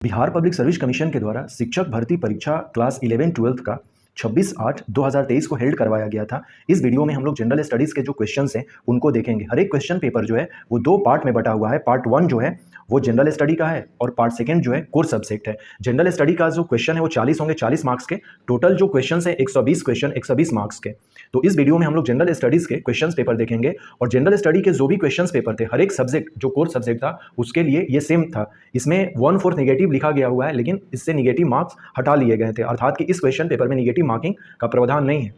Bihar public service commission के द्वारा शिक्षक भर्ती परीक्षा क्लास 11-12 का 26/8/2023 को हेल्ड करवाया गया था। इस वीडियो में हम लोग जनरल स्टडीज़ के जो क्वेश्चंस हैं उनको देखेंगे। हर एक क्वेश्चन पेपर जो है वो दो पार्ट में बटा हुआ है। पार्ट 1 जो है वो जनरल स्टडी का है और पार्ट 2 जो है कोर सब्जेक्ट है। जनरल स्टडी का जो क्वेश्चन है वो 40 होंगे, 40 मार्क्स के। टोटल जो क्वेश्चन है 120 क्वेश्चन, 120 मार्क्स के। तो इस वीडियो में हम लोग जनरल स्टडीज़ के क्वेश्चन पेपर देखेंगे और जनरल स्टडी के जो भी क्वेश्चन पेपर थे, हर एक सब्जेक्ट जो कोर सब्जेक्ट था उसके लिए ये सेम था। इसमें 1/4 नेगेटिव लिखा गया हुआ है, लेकिन इससे नेगेटिव मार्क्स हटा लिए गए थे, अर्थात कि इस क्वेश्चन पेपर में नेगेटिव मार्किंग का प्रावधान नहीं है।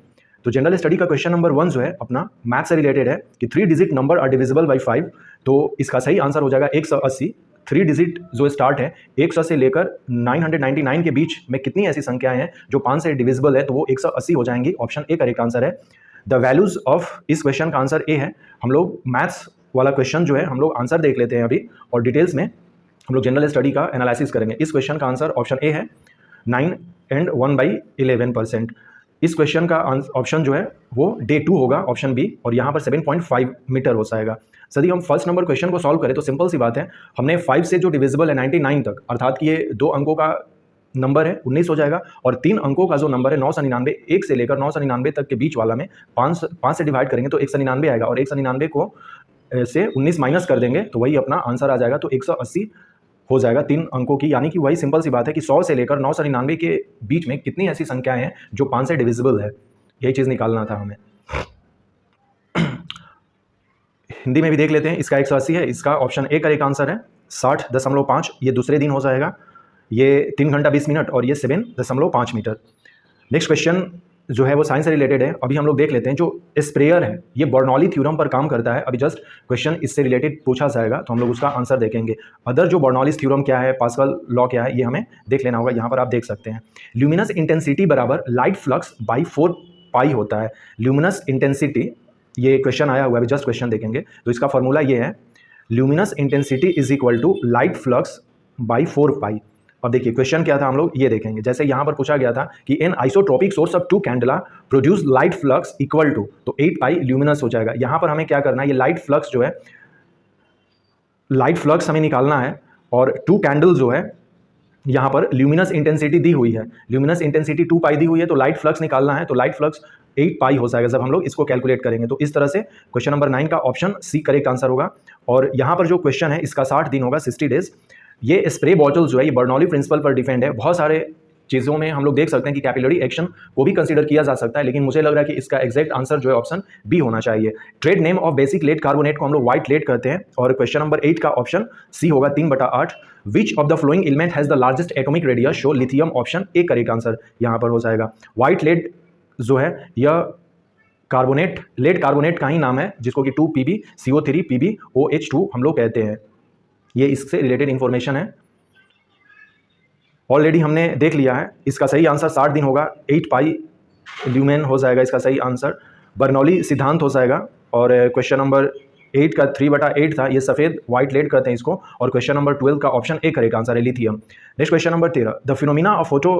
तो जनरल स्टडी का क्वेश्चन नंबर 1 जो है अपना मैथ से रिलेटेड है कि 3 digit number are divisible by 5। तो इसका सही आंसर हो जाएगा 180। 3 डिजिट जो स्टार्ट है 100 से लेकर 999 के बीच में कितनी ऐसी संख्याएं हैं जो 5 से डिविजिबल है, तो वो 180 हो जाएंगी। ऑप्शन ए करेक्ट आंसर है। द वैल्यूज ऑफ इस क्वेश्चन का आंसर ए है। हम लोग मैथ्स वाला क्वेश्चन जो है हम लोग आंसर देख लेते हैं अभी और डिटेल्स में हम लोग जनरल स्टडी का एनालिसिस करेंगे। इस क्वेश्चन का आंसर ऑप्शन ए है 9 and 1/11%। इस क्वेश्चन का ऑप्शन जो है वो डे 2 होगा, ऑप्शन बी, और यहाँ पर 7.5 मीटर हो जाएगा। यदि हम फर्स्ट नंबर क्वेश्चन को सॉल्व करें तो सिंपल सी बात है, हमने 5 से जो डिविजिबल है 99 तक, अर्थात कि ये 2 अंकों का नंबर है 19 हो जाएगा, और 3 अंकों का जो नंबर है 999, 1 से लेकर 999 तक के बीच वाला में 5 से डिवाइड करेंगे तो 199 आएगा, और 199 को से 19 माइनस कर देंगे तो वही अपना आंसर आ जाएगा। तो 180 हो जाएगा 3 अंकों की, यानी कि वही सिंपल सी बात है कि 100 से लेकर 999 के बीच में कितनी ऐसी संख्याएं हैं जो 5 से डिविजिबल है, यही चीज़ निकालना था हमें। हिंदी में भी देख लेते हैं। इसका 180 है, इसका ऑप्शन ए करेक्ट आंसर है। 60.5 ये दूसरे दिन हो जाएगा, ये 3 घंटा 20 मिनट और ये 7.5 मीटर। नेक्स्ट क्वेश्चन जो है वो साइंस से रिलेटेड है। अभी हम लोग देख लेते हैं जो स्प्रेयर है ये बर्नौली थ्योरम पर काम करता है। अभी जस्ट क्वेश्चन इससे रिलेटेड पूछा जाएगा तो हम लोग उसका आंसर देखेंगे। अदर जो बर्नौली थ्योरम क्या है, पास्कल लॉ क्या है, ये हमें देख लेना होगा। यहाँ पर आप देख सकते हैं ल्यूमिनस इंटेंसिटी बराबर लाइट फ्लक्स बाई 4 पाई होता है। ल्यूमिनस इंटेंसिटी, ये क्वेश्चन आया हुआ है, अभी जस्ट क्वेश्चन देखेंगे। तो इसका फॉर्मूला ये है, luminous intensity is equal to light flux by 4 pi. अब देखिए क्वेश्चन क्या था, हम लोग ये देखेंगे। जैसे यहाँ पर पूछा गया था कि an isotropic source of 2 candela produce light flux equal to, तो 8 पाई ल्यूमिनस हो जाएगा। यहाँ पर हमें क्या करना है, ये लाइट फ्लक्स जो है, लाइट फ्लक्स हमें निकालना है, और 2 कैंडल जो है यहाँ पर ल्यूमिनस इंटेंसिटी दी हुई है, ल्यूमिनस इंटेंसिटी 2 पाई दी हुई है, तो लाइट फ्लक्स निकालना है, तो लाइट फ्लक्स 8 पाई हो जाएगा जब हम लोग इसको कैलकुलेट करेंगे। तो इस तरह से क्वेश्चन नंबर 9 का ऑप्शन सी करेक्ट आंसर होगा। और यहाँ पर जो क्वेश्चन है इसका 60 दिन होगा, 60 डेज। ये स्प्रे बॉटल जो है ये बर्नौली प्रिंसिपल पर डिपेंड है। बहुत सारे चीज़ों में हम लोग देख सकते हैं कि कैपिलरी एक्शन को भी कंसीडर किया जा सकता है, लेकिन मुझे लग रहा है कि इसका एग्जैक्ट आंसर जो है ऑप्शन बी होना चाहिए। Trade name of basic lead carbonate को हम लोग व्हाइट लेड कहते हैं, और क्वेश्चन नंबर 8 का ऑप्शन सी होगा 3/8। विच of the flowing element has the largest atomic radius show lithium, option A correct answer यहाँ पर हो जाएगा। व्हाइट लेड जो है यह कार्बोनेट, लेड कार्बोनेट का ही नाम है, जिसको कि 2PbCO3 PbOH2 हम लोग कहते हैं। ये इससे रिलेटेड इंफॉर्मेशन है, ऑलरेडी हमने देख लिया है। इसका सही आंसर 60 दिन होगा, 8 पाई ल्यूमेन हो जाएगा इसका सही आंसर। बर्नौली सिद्धांत हो जाएगा। और क्वेश्चन नंबर 8 का 3/8 था, ये सफ़ेद व्हाइट लेड कहते हैं इसको, और क्वेश्चन नंबर 12 का ऑप्शन ए करेक्ट आंसर है, lithium. Next question number 13, the phenomena of photo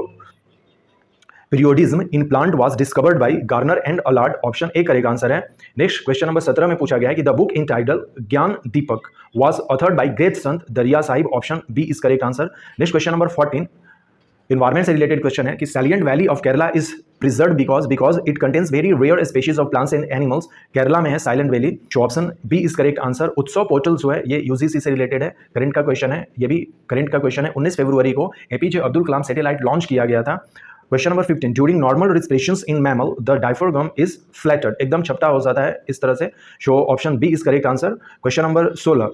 periodism in plant was discovered by Garner and अलार्ड, option A correct answer है। नेक्स्ट क्वेश्चन नंबर 17 में पूछा गया है कि the book in title Gyan Deepak was authored by great Sant Dariya Sahib, option B is correct answer. Next question number 14 environment से related question है कि salient valley of Kerala is preserve because it contains very rare species of plants and animals. Kerala में है silent valley, जो option B is correct answer. Utsav portal जो है ये UGC से रिलेटेड है, करंट का क्वेश्चन है, ये भी करंट का क्वेश्चन है। 19 फरवरी को APJ Abdul Kalam satellite launch किया गया था। Question number 15, during normal respirations in mammal the diaphragm is flattened, एकदम छपटा हो जाता है इस तरह से, so option B is correct answer. Question number 16,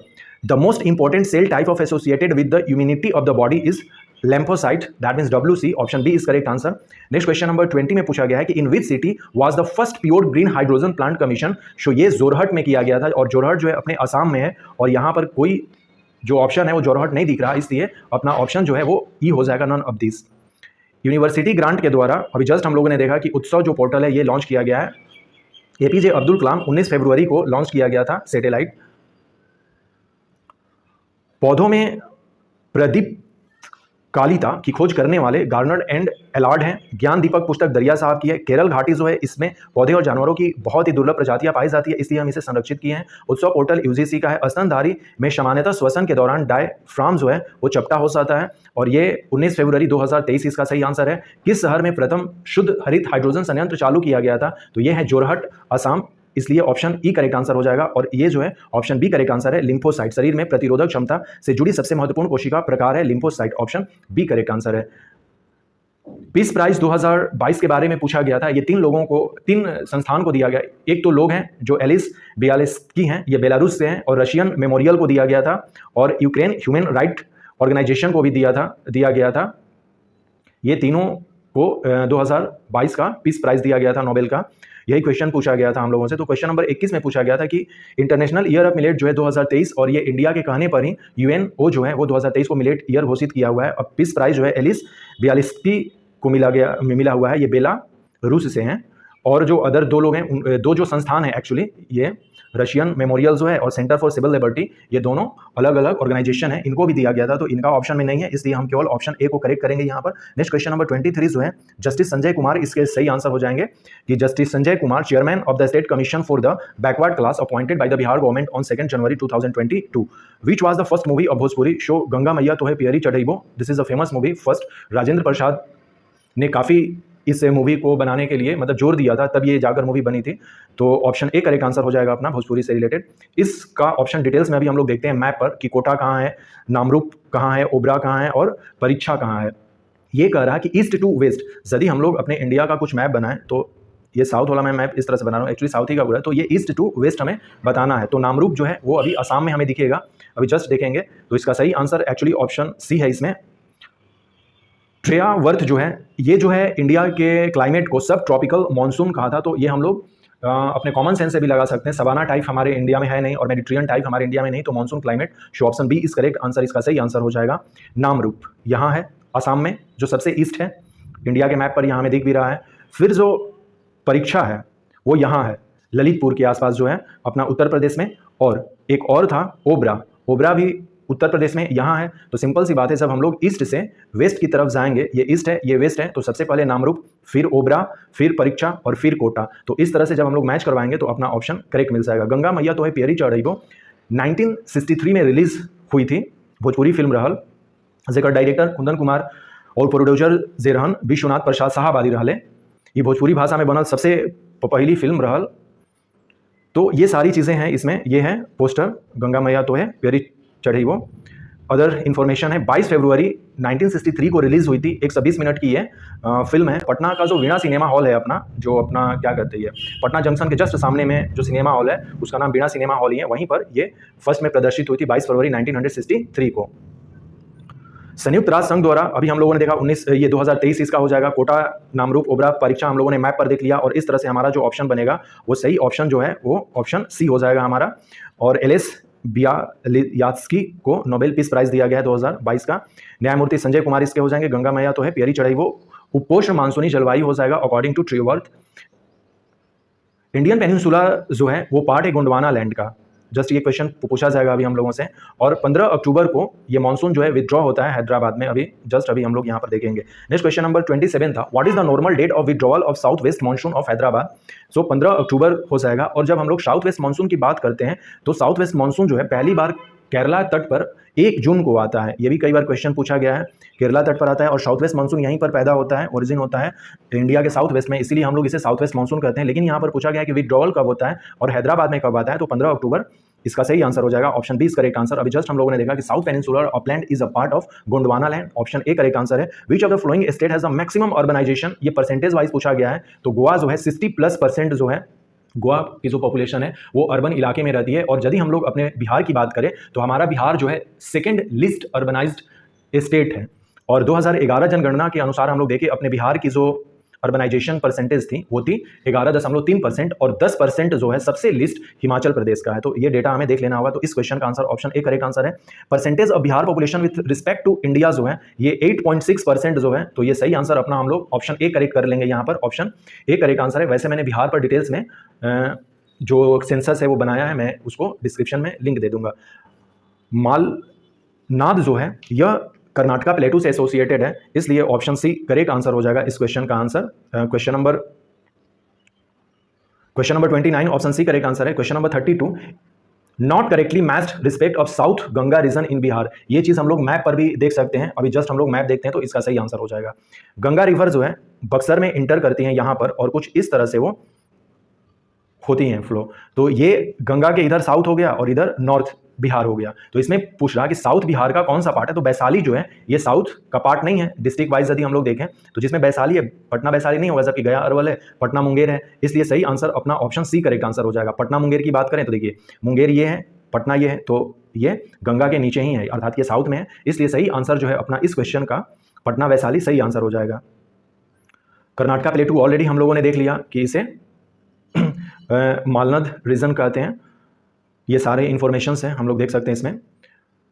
the most important cell type of associated with the immunity of the body is lymphocyte, that means WC, option B is correct answer. Next question number 20 में पूछा गया है कि in which city was the first pure green hydrogen plant commission, so ये जोरहट में किया गया था, और जोरहट जो है अपने असम में है, और यहाँ पर कोई जो ऑप्शन है वो जोरहट नहीं दिख रहा, इसलिए अपना ऑप्शन जो है वो ई हो जाएगा, none of this. University grant के द्वारा अभी जस्ट हम लोगों ने देखा कि उत्सव जो पोर्टल है ये लॉन्च किया गया है। एपीजे अब्दुल कलाम 19 फरवरी को लॉन्च किया गया था सैटेलाइट। पौधों में प्रदीप कालिता की खोज करने वाले गार्नर एंड एलार्ड हैं। ज्ञान दीपक पुस्तक दरिया साहब की है। केरल घाटी जो है इसमें पौधे और जानवरों की बहुत ही दुर्लभ प्रजातियां पाई जाती है, इसलिए हम इसे संरक्षित किए हैं। उत्सव पोर्टल यूजीसी का है। स्तनधारी में सामान्यतः श्वसन के दौरान डायफ्राम जो है वो चपटा हो जाता है, और ये 19 फरवरी 2023 इसका सही आंसर है। किस शहर में प्रथम शुद्ध हरित हाइड्रोजन संयंत्र चालू किया गया था? तो ये है जोरहट, असम, इसलिए ऑप्शन ई करेक्ट आंसर हो जाएगा। और ये जो है ऑप्शन बी करेक्ट आंसर है। लिम्फोसाइट शरीर में प्रतिरोधक क्षमता से जुड़ी सबसे महत्वपूर्ण कोशिका प्रकार है lymphocyte. Option B correct answer है। पीस प्राइज 2022 के बारे में पूछा गया था। ये तीन संस्थान को दिया गया। एक तो लोग हैं जो एलिस बियालिस्की हैं, ये बेलारूस से हैं, और रशियन मेमोरियल को दिया गया था, और यूक्रेन ह्यूमन राइट ऑर्गेनाइजेशन को भी दिया गया था। ये तीनों को 2022 का पीस प्राइज दिया गया था, नोबेल का। यही क्वेश्चन पूछा गया था हम लोगों से। तो क्वेश्चन नंबर 21 में पूछा गया था कि इंटरनेशनल ईयर ऑफ मिलेट जो है 2023, और ये इंडिया के कहने पर ही यूएनओ जो है वो 2023 को मिलेट ईयर घोषित किया हुआ है। और पीस प्राइज जो है एलिस बियालिस्की को मिला हुआ है। ये बेलारूस से हैं। और जो अदर दो लोग हैं, दो जो संस्थान हैं एक्चुअली, ये रशियन मेमोरियल जो है और सेंटर फॉर सिविल लिबर्टी, ये दोनों अलग अलग ऑर्गेनाइजेशन है, इनको भी दिया गया था। तो इनका ऑप्शन में नहीं है, इसलिए हम केवल ऑप्शन ए को करेक्ट करेंगे यहाँ पर। नेक्स्ट क्वेश्चन नंबर 23 जो है जस्टिस संजय कुमार, इसके सही आंसर हो जाएंगे कि justice Sanjay Kumar, chairman of the state commission for the backward class appointed by the Bihar government on 2 January 2022, which was the first movie of Bhojpuri so Ganga Maiyya Tohe Piyari Chadhaibo. This is a famous movie. First Rajendra Prasad ने काफ़ी इस movie को बनाने के लिए मतलब जोर दिया था, तब ये जाकर मूवी बनी थी। तो ऑप्शन ए करेक्ट आंसर हो जाएगा अपना, भोजपुरी से रिलेटेड। इसका ऑप्शन डिटेल्स में अभी हम लोग देखते हैं मैप पर कि कोटा कहाँ है, नामरूप कहाँ है, ओबरा कहाँ है और परीक्षा कहाँ है। ये कह रहा है कि ईस्ट टू वेस्ट, यदि हम लोग अपने इंडिया का कुछ मैप बनाएं, तो ये साउथ वाला मैं मैप इस तरह से बना रहा हूँ, एक्चुअली साउथ ही का पूरा है, तो ये ईस्ट टू वेस्ट हमें बताना है। तो नामरूप जो है वो अभी असम में हमें दिखेगा, अभी जस्ट देखेंगे। तो इसका सही आंसर एक्चुअली ऑप्शन सी है। इसमें ट्रेयावर्थ जो है, ये जो है इंडिया के क्लाइमेट को सब ट्रॉपिकल मानसून कहा था। तो ये हम लोग अपने कॉमन सेंस से भी लगा सकते हैं। सवाना टाइप हमारे इंडिया में है नहीं, और मेडिटेरियन टाइप हमारे इंडिया में नहीं, तो monsoon climate. So option B is correct answer, इसका सही आंसर हो जाएगा। नामरूप यहाँ है असम में, जो सबसे ईस्ट है इंडिया के मैप पर, यहाँ में दिख भी रहा है। फिर जो परीक्षा है वो यहाँ है ललितपुर के आसपास जो है अपना उत्तर प्रदेश में। और एक और था ओबरा, ओबरा भी उत्तर प्रदेश में यहाँ है। तो सिंपल सी बात है, जब हम लोग ईस्ट से वेस्ट की तरफ जाएंगे, ये ईस्ट है ये वेस्ट है, तो सबसे पहले नामरूप, फिर ओबरा, फिर परीक्षा और फिर कोटा। तो इस तरह से जब हम लोग मैच करवाएंगे तो अपना ऑप्शन करेक्ट मिल जाएगा। गंगा मैया तो है प्यारी चढ़इबो 1963 में रिलीज हुई थी भोजपुरी फिल्म रहल, जेकर डायरेक्टर कुंदन कुमार और प्रोड्यूसर जे रहन विश्वनाथ प्रसाद साहब आदि रहले। ये भोजपुरी भाषा में बनल सबसे पहली फिल्म रहल। तो ये सारी चीज़ें हैं इसमें। ये है poster, Ganga Maiyya Tohe Piyari Chadhaibo. Other information है 22 फरवरी 1963 को रिलीज़ हुई थी। 120 मिनट की ये फिल्म है। पटना का जो वीणा सिनेमा हॉल है अपना, जो अपना क्या कहते हैं, पटना जंक्शन के जस्ट सामने में जो सिनेमा हॉल है उसका नाम वीणा सिनेमा हॉल ही है। वहीं पर ये फर्स्ट में प्रदर्शित हुई थी 22 फरवरी 1963 को। संयुक्त राष्ट्र संघ द्वारा, अभी हम लोगों ने देखा 2023 इसका हो जाएगा। कोटा, नामरूप, ओबरा, परीक्षा हम लोगों ने मैप पर देख लिया, और इस तरह से हमारा जो ऑप्शन बनेगा वो सही ऑप्शन जो है वो ऑप्शन सी हो जाएगा हमारा। और एलिस बियालिस्की को नोबेल पीस प्राइज दिया गया है 2022 का। न्यायमूर्ति संजय कुमार इसके हो जाएंगे। गंगा मैया तो है प्यारी चढ़इबो उपोष्ण मानसूनी जलवायु हो जाएगा अकॉर्डिंग टू ट्रेयावर्थ। इंडियन पेनिनसुला जो है वो पार्ट है गोंडवाना लैंड का। जस्ट ये क्वेश्चन पूछा जाएगा अभी हम लोगों से। और 15 अक्टूबर को ये मानसून जो है विथड्रॉ होता है हैदराबाद में, अभी हम लोग यहाँ पर देखेंगे। नेक्स्ट क्वेश्चन नंबर 27 था, what is the normal date of withdrawal of south west monsoon of Hyderabad. So 15 अक्टूबर हो जाएगा। और जब हम लोग साउथ वेस्ट मानसून की बात करते हैं तो साउथ वेस्ट मानसून जो है पहली बार केरला तट पर 1 जून को आता है। ये भी कई बार क्वेश्चन पूछा गया है। केरला तट पर आता है और साउथ वेस्ट मानसून यहीं पर पैदा होता है, ओरिजिन होता है इंडिया के साउथ वेस्ट में, इसीलिए हम लोग इसे साउथ वेस्ट मानसून कहते हैं। लेकिन यहाँ पर पूछा गया है कि विथड्रॉल कब होता है और हैदराबाद में कब आता है, तो 15 अक्टूबर इसका सही आंसर हो जाएगा। Option B is correct answer. अभी जस्ट हम लोगों ने देखा कि south peninsular upland is a part of Gondwana land. Option A correct answer है। Which of the following state has the maximum urbanization, ये परसेंटेज वाइज पूछा गया है। तो गोवा जो है 60+% जो है, गोवा की जो पॉपुलेशन है वो अर्बन इलाके में रहती है। और यदि हम लोग अपने बिहार की बात करें तो हमारा बिहार जो है सेकेंड लिस्ट अर्बनाइज्ड स्टेट है। और 2011 जनगणना के अनुसार हम लोग देखें अपने बिहार की जो अर्बनाइजेशन परसेंटेज थी वो थी 11.3%, और 10% जो है सबसे लिस्ट हिमाचल प्रदेश का है। तो ये डेटा हमें देख लेना होगा। तो इस क्वेश्चन का answer option A correct answer है। Percentage of Bihar population with respect to India जो है ये 8.6% जो है, तो ये सही आंसर अपना हम लोग ऑप्शन ए करेक्ट कर लेंगे। यहाँ पर ऑप्शन ए करेक्ट आंसर है। वैसे मैंने बिहार पर डिटेल्स में जो सेंसस है वो बनाया है, मैं उसको डिस्क्रिप्शन में लिंक दे दूंगा। मालनाद जो है यह कर्नाटका प्लेटू से एसोसिएटेड है, इसलिए ऑप्शन सी करेक्ट आंसर हो जाएगा इस क्वेश्चन का answer. Question number 29 option C correct answer है। Question number 32, not correctly matched respect of south Ganga region in Bihar. ये चीज हम लोग मैप पर भी देख सकते हैं, अभी जस्ट हम लोग मैप देखते हैं तो इसका सही आंसर हो जाएगा। गंगा रिवर जो है बक्सर में इंटर करती है यहां पर, और कुछ इस तरह से वो होती हैं फ्लो। तो ये गंगा के इधर साउथ हो गया और इधर नॉर्थ बिहार हो गया। तो इसमें पूछ रहा कि साउथ बिहार का कौन सा पार्ट है, तो वैशाली जो है ये साउथ का पार्ट नहीं है। डिस्ट्रिक्ट वाइज यदि हम लोग देखें तो जिसमें वैशाली है, पटना वैशाली नहीं होगा, जबकि गया अरवल है, पटना मुंगेर है, इसलिए सही आंसर अपना ऑप्शन सी करेक्ट आंसर हो जाएगा। पटना मुंगेर की बात करें तो देखिए मुंगेर ये है, पटना ये है, तो ये गंगा के नीचे ही है, अर्थात ये साउथ में है, इसलिए सही आंसर जो है अपना इस क्वेश्चन का पटना वैशाली सही आंसर हो जाएगा। कर्नाटका प्लेटू ऑलरेडी हम लोगों ने देख लिया कि इसे मालनद रीजन कहते हैं। ये सारे इंफॉर्मेशंस हैं, हम लोग देख सकते हैं इसमें।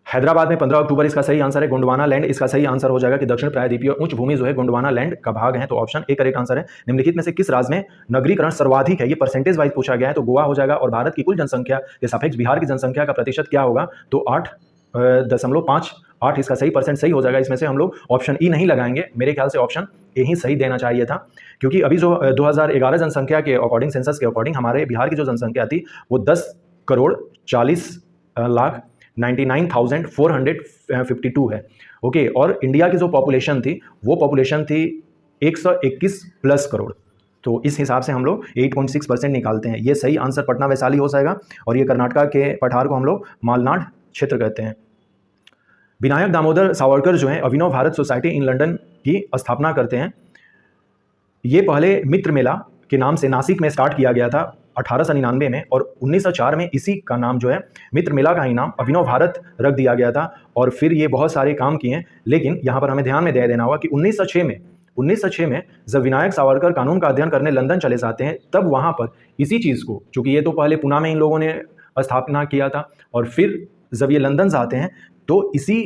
हैदराबाद में 15 अक्टूबर इसका सही आंसर है। गोंडवाना लैंड इसका सही आंसर हो जाएगा कि दक्षिण प्रायद्वीपीय उच्च भूमि जो है गोंडवाना लैंड का भाग है, तो ऑप्शन ए करेक्ट आंसर है। निम्नलिखित में से किस राज्य में नगरीकरण सर्वाधिक है, ये परसेंटेज वाइज पूछा गया है, तो गोवा हो जाएगा। और भारत की कुल जनसंख्या के सापेक्ष बिहार की जनसंख्या का प्रतिशत क्या होगा, तो 8.58 इसका सही परसेंट सही हो जाएगा। इसमें से हम लोग ऑप्शन ई नहीं लगाएंगे, मेरे ख्याल से ऑप्शन ए ही सही देना चाहिए था, क्योंकि अभी जो 2011 जनसंख्या के अकॉर्डिंग, सेंसस के अकॉर्डिंग हमारे बिहार की जो जनसंख्या थी वो 10,40,99,452 है। ओके, और इंडिया की जो पॉपुलेशन थी वो पॉपुलेशन थी 121 प्लस करोड़। तो इस हिसाब से हम लोग 8.6% निकालते हैं। ये सही आंसर पटना वैशाली हो जाएगा, और ये कर्नाटका के पठार को हम लोग मालनाड क्षेत्र कहते हैं। विनायक दामोदर सावरकर जो है अभिनव भारत सोसाइटी इन लंदन की स्थापना करते हैं। ये पहले मित्र मेला के नाम से नासिक में स्टार्ट किया गया था 1899 में, और 1904 में इसी का नाम जो है मित्र मेला का ही नाम अभिनव भारत रख दिया गया था। और फिर ये बहुत सारे काम किए, लेकिन यहाँ पर हमें ध्यान में दे देना होगा कि 1906 में जब विनायक सावरकर कानून का अध्ययन करने लंदन चले जाते हैं, तब वहाँ पर इसी चीज़ को, चूँकि ये तो पहले पुणे में इन लोगों ने स्थापना किया था, और फिर जब ये लंदन से आते हैं तो इसी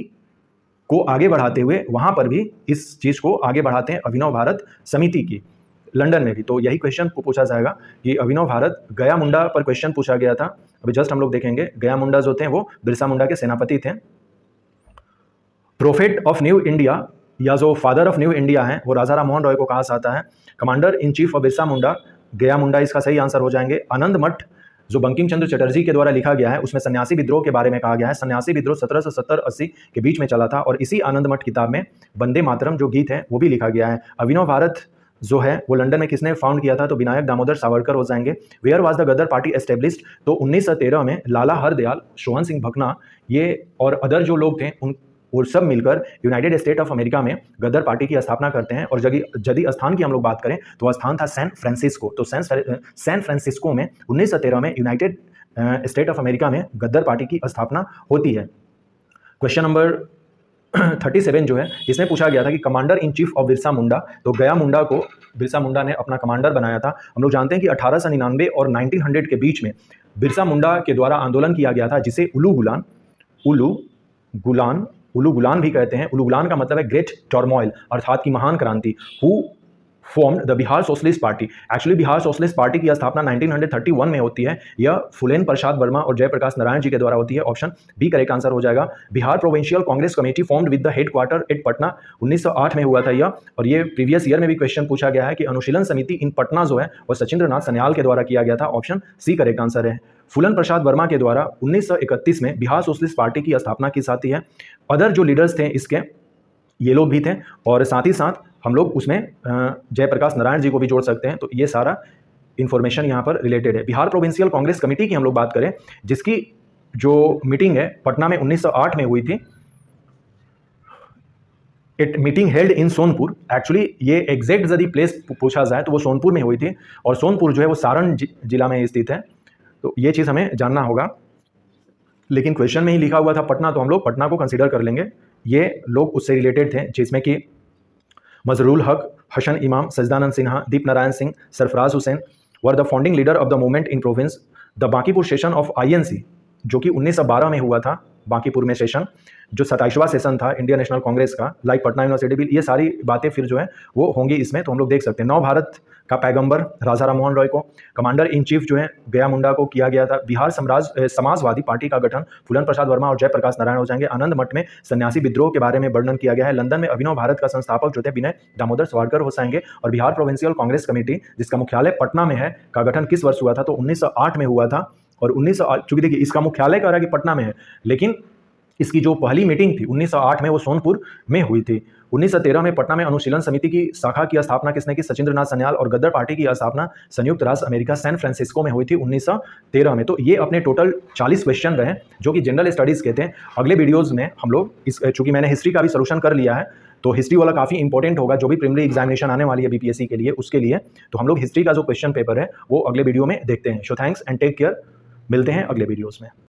को आगे बढ़ाते हुए वहाँ पर भी इस चीज़ को आगे बढ़ाते हैं अभिनव भारत समिति की, लंदन में भी। तो यही क्वेश्चन पूछा जाएगा कि अभिनव भारत गया मुंडा पर क्वेश्चन पूछा गया था, अभी जस्ट हम लोग देखेंगे। गया मुंडा जो थे वो बिरसा मुंडा के सेनापति थे। प्रोफेट ऑफ न्यू इंडिया या जो फादर ऑफ न्यू इंडिया हैं वो राजा राम मोहन रॉय को कहा जाता है। Commander in chief of Birsa Munda Gaya Munda इसका सही आंसर हो जाएंगे। आनंद मठ जो बंकिम चंद्र चटर्जी के द्वारा लिखा गया है उसमें सन्यासी विद्रोह के बारे में कहा गया है। सन्यासी विद्रोह 1770-80 के बीच में चला था, और इसी आनंद मठ किताब में वंदे मातरम जो गीत है वो भी लिखा गया है। अभिनव भारत जो है वो लंदन में किसने फाउंड किया था, तो विनायक दामोदर सावरकर हो जाएंगे। Where was the Ghadar party established, तो 1913 में लाला हरदयाल, सोहन सिंह भकना, ये और अदर जो लोग थे उन और सब मिलकर यूनाइटेड स्टेट ऑफ अमेरिका में गदर पार्टी की स्थापना करते हैं। और यदि स्थान की हम लोग बात करें तो वह स्थान था सैन फ्रांसिस्को। तो सैन फ्रांसिस्को में 1913 में यूनाइटेड स्टेट ऑफ अमेरिका में गदर पार्टी की स्थापना होती है। क्वेश्चन नंबर 37 जो है इसमें पूछा गया था कि commander in chief of Birsa Munda, तो गया मुंडा को बिरसा मुंडा ने अपना कमांडर बनाया था। हम लोग जानते हैं कि 1899 और 1900 के बीच में बिरसा मुंडा के द्वारा आंदोलन किया गया था, जिसे उलू गुलान भी कहते हैं। उलू गुलान का मतलब है ग्रेट टर्मोइल, अर्थात की महान क्रांति। Who formed the Bihar socialist party, actually Bihar socialist party की स्थापना 1931 में होती है। यह फुलेन प्रसाद वर्मा और जयप्रकाश नारायण जी के द्वारा होती है। ऑप्शन बी करेक्ट आंसर हो जाएगा। Bihar provincial Congress committee formed with the headquarter at Patna, 1908 में हुआ था यह। और ये प्रीवियस ईयर में भी क्वेश्चन पूछा गया है कि अनुशीलन समिति इन पटना जो है वो सचिंद्र नाथ सन्याल के द्वारा किया गया था। ऑप्शन सी करेक्ट आंसर है। फुलन प्रसाद वर्मा के द्वारा 1931 में बिहार सोशलिस्ट पार्टी की स्थापना की जाती है। अदर जो लीडर्स थे इसके ये लोग भी थे, और साथ ही साथ हम लोग उसमें जयप्रकाश नारायण जी को भी जोड़ सकते हैं। तो ये सारा इन्फॉर्मेशन यहाँ पर रिलेटेड है। बिहार प्रोविंशियल कांग्रेस कमेटी की हम लोग बात करें, जिसकी जो मीटिंग है पटना में 1908 में हुई थी। It meeting held in Sonpur, actually ये एग्जैक्ट यदि प्लेस पूछा जाए तो वो सोनपुर में हुई थी, और सोनपुर जो है वो सारण जिला में स्थित है। तो ये चीज़ हमें जानना होगा, लेकिन क्वेश्चन में ही लिखा हुआ था पटना, तो हम लोग पटना को कंसीडर कर लेंगे। ये लोग उससे रिलेटेड थे, जिसमें कि Mazharul Haq, Hasan Imam, Sachchidananda Sinha, Deep Narayan Singh, Sarfaraz Hussain were the founding leader of the movement in province. The Bankipur session of INC जो कि 1912 में हुआ था, बांकीपुर में सेशन, जो 27वां सेशन था इंडियन नेशनल कांग्रेस का, लाइक पटना यूनिवर्सिटी बिल, ये सारी बातें फिर जो है वो होंगी इसमें, तो हम लोग देख सकते हैं। नव भारत का पैगंबर राजा राममोहन रॉय को कमांडर इन चीफ जो है गया मुंडा को किया गया था। बिहार समाजवादी पार्टी का गठन फूलन प्रसाद वर्मा और जयप्रकाश नारायण हो जाएंगे। आनंद मठ में सन्यासी विद्रोह के बारे में वर्णन किया गया है। लंदन में अभिनव भारत का संस्थापक जो थे विनय दामोदर सावरकर हो जाएंगे। और बिहार प्रोविंशियल कांग्रेस कमेटी जिसका मुख्यालय पटना में है का गठन किस वर्ष हुआ था, तो 1908 में हुआ था। और 1908 चूंकि देखिए इसका मुख्यालय कह रहा है कि पटना में है, लेकिन इसकी जो पहली मीटिंग थी 1908 में वो सोनपुर में हुई थी। 1913 में पटना में अनुशीलन समिति की शाखा की स्थापना किसने की, सचिंद्रनाथ सन्याल। और गद्दर पार्टी की स्थापना संयुक्त राष्ट्र अमेरिका सैन फ्रांसिस्को में हुई थी 1913 में। तो ये अपने टोटल 40 क्वेश्चन रहे जो कि जनरल स्टडीज के थे। अगले वीडियोज में हम लोग चूंकि मैंने हिस्ट्री का भी सोल्यूशन कर लिया है, तो हिस्ट्री वाला काफ़ी इंपॉर्टेंट होगा, जो भी प्रीलिमिनरी एग्जामिनेशन आने वाली है बीपीएससी के लिए उसके लिए। तो हम लोग हिस्ट्री का जो क्वेश्चन पेपर है वो अगले वीडियो में देखते हैं। So thanks and take care, मिलते हैं अगले वीडियोज़ में।